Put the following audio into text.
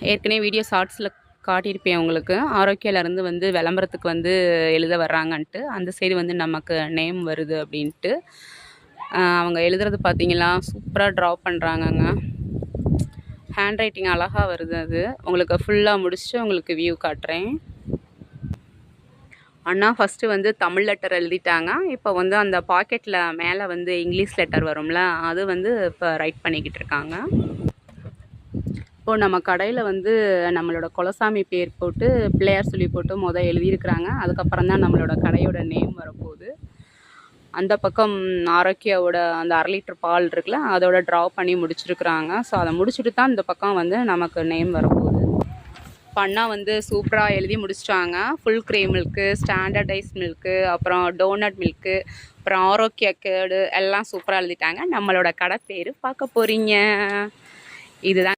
ஏற்கனவே வீடியோ ஷார்ட்ஸில் காட்டியிருப்பேன் உங்களுக்கு. ஆரோக்கியாவிலேருந்து வந்து விளம்பரத்துக்கு வந்து எழுத வர்றாங்கன்ட்டு, அந்த சைடு வந்து நமக்கு நேம் வருது அப்படின்ட்டு. அவங்க எழுதுறது பார்த்தீங்களா, சூப்பராக ட்ரா பண்ணுறாங்கங்க. ஹேண்ட் ரைட்டிங் அழகாக வருது. அது உங்களுக்கு ஃபுல்லாக முடிச்சுட்டு உங்களுக்கு வியூ காட்டுறேன். அண்ணா ஃபஸ்ட்டு வந்து தமிழ் லெட்டர் எழுதிட்டாங்க. இப்போ வந்து அந்த பாக்கெட்டில் மேலே வந்து இங்கிலீஷ் லெட்டர் வரும்ல, அது வந்து இப்போ ரைட் பண்ணிக்கிட்டு இருக்காங்க. இப்போது நம்ம கடையில் வந்து நம்மளோட குலசாமி பேர் போட்டு பிள்ளையார் சொல்லி போட்டு எழுதியிருக்கிறாங்க. அதுக்கப்புறம் தான் நம்மளோட கடையோட நேம் வரப்போகுது. அந்த பக்கம் ஆரோக்கியாவோட அந்த 1/2 லிட்டர் பால் இருக்குல்ல, அதோட ட்ரா பண்ணி முடிச்சிருக்கிறாங்க. ஸோ அதை முடிச்சுட்டு தான் இந்த பக்கம் வந்து நமக்கு நேம் வரப்போகுது. அண்ணா வந்து சூப்பராக எழுதி முடிச்சிட்டாங்க. Full cream milk, standardise milk, அப்புறம் டோனட் மில்க்கு, அப்புறம் ஆரோக்கியா கேர்டு எல்லாம் சூப்பராக எழுதிட்டாங்க. நம்மளோட கடை பேர் பார்க்க போகிறீங்க. இதுதான்